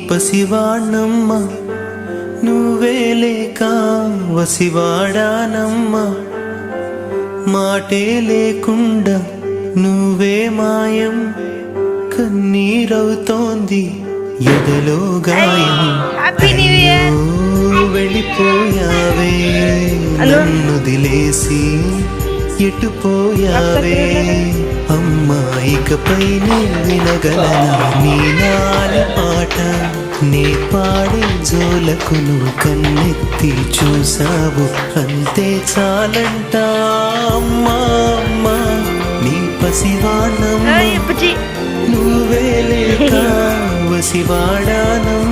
పసివాణమ్మ నువ్వే లేక వసివాడానమ్మా మాటే లేకుండా నువ్వే మాయం కన్నీరవుతోంది ఎదలో గాయం వెళ్ళిపోయావే నన్ను దిలేసి ఎటుపోయావే అమ్మాయికపై నీ వినగలనా నీ నాలి పాట నీ పాడే జోలకు నువ్వు కన్నెత్తి చూసావు అంతే చాలంట అమ్మా అమ్మా నీ పసివాణమ్మ నువ్వే లేక వసివాడానమ్మ